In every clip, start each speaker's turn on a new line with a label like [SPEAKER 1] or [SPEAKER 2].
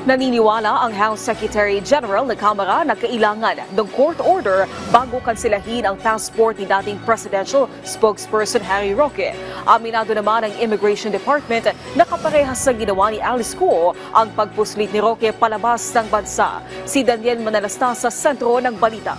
[SPEAKER 1] Naniniwala ang House Secretary General ng Kamara na kailangan ng court order bago kansilahin ang passport ni dating presidential spokesperson Harry Roque. Aminado naman ang Immigration Department na kaparehas sa ginawa ni Alice Go ang pagpuslit ni Roque palabas ng bansa. Si Daniel Manalasta sa sentro ng balita.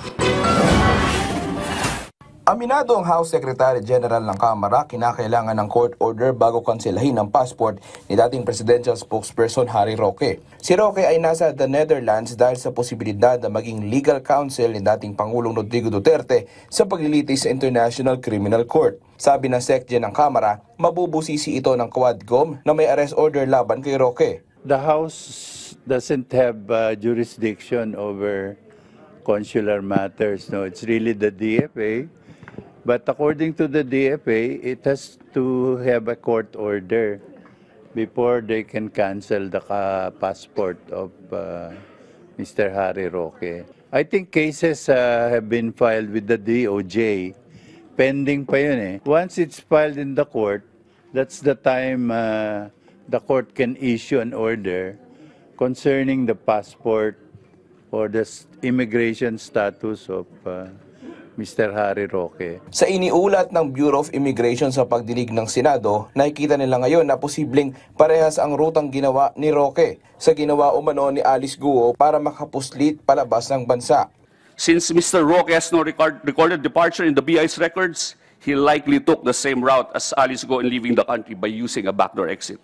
[SPEAKER 2] Aminado ang House Secretary General ng Kamara, kinakailangan ng court order bago kanselahin ang passport ni dating presidential spokesperson Harry Roque. Si Roque ay nasa the Netherlands dahil sa posibilidad na maging legal counsel ni dating Pangulong Rodrigo Duterte sa paglilitis sa International Criminal Court. Sabi ng SecGen ng Kamara, mabubusisi ito ng Quadcom na may arrest order laban kay Roque.
[SPEAKER 3] The House doesn't have jurisdiction over consular matters. No, it's really the DFA. But according to the DFA, it has to have a court order before they can cancel the passport of Mr. Harry Roque. I think cases have been filed with the DOJ. Pending pa yun eh. Once it's filed in the court, that's the time the court can issue an order concerning the passport or the immigration status of Mr. Harry Roque.
[SPEAKER 2] Sa iniulat ng Bureau of Immigration sa pagdinig ng Senado, nakikita nila ngayon na posibleng parehas ang rutang ginawa ni Roque sa ginawa umano ni Alice Go para makapuslit palabas ng bansa.
[SPEAKER 4] Since Mr. Roque has no recorded departure in the BI's records, he likely took the same route as Alice Go in leaving the country by using a backdoor exit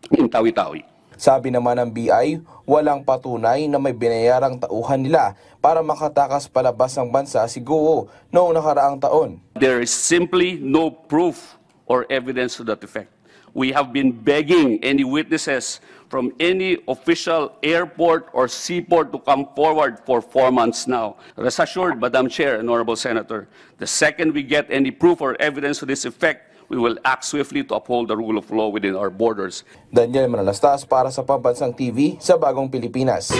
[SPEAKER 4] in Tawi-Tawi.
[SPEAKER 2] Sabi naman ng BI, walang patunay na may binayarang tauhan nila para makatakas palabas ng bansa si Go noong nakaraang taon.
[SPEAKER 4] There is simply no proof or evidence to that effect. We have been begging any witnesses from any official airport or seaport to come forward for 4 months now. Rest assured, Madam Chair and Honorable Senator, the second we get any proof or evidence to this effect, we will act swiftly to uphold the rule of law within our borders.
[SPEAKER 2] Daniel Manalastas para sa Pambansang TV sa Bagong Pilipinas.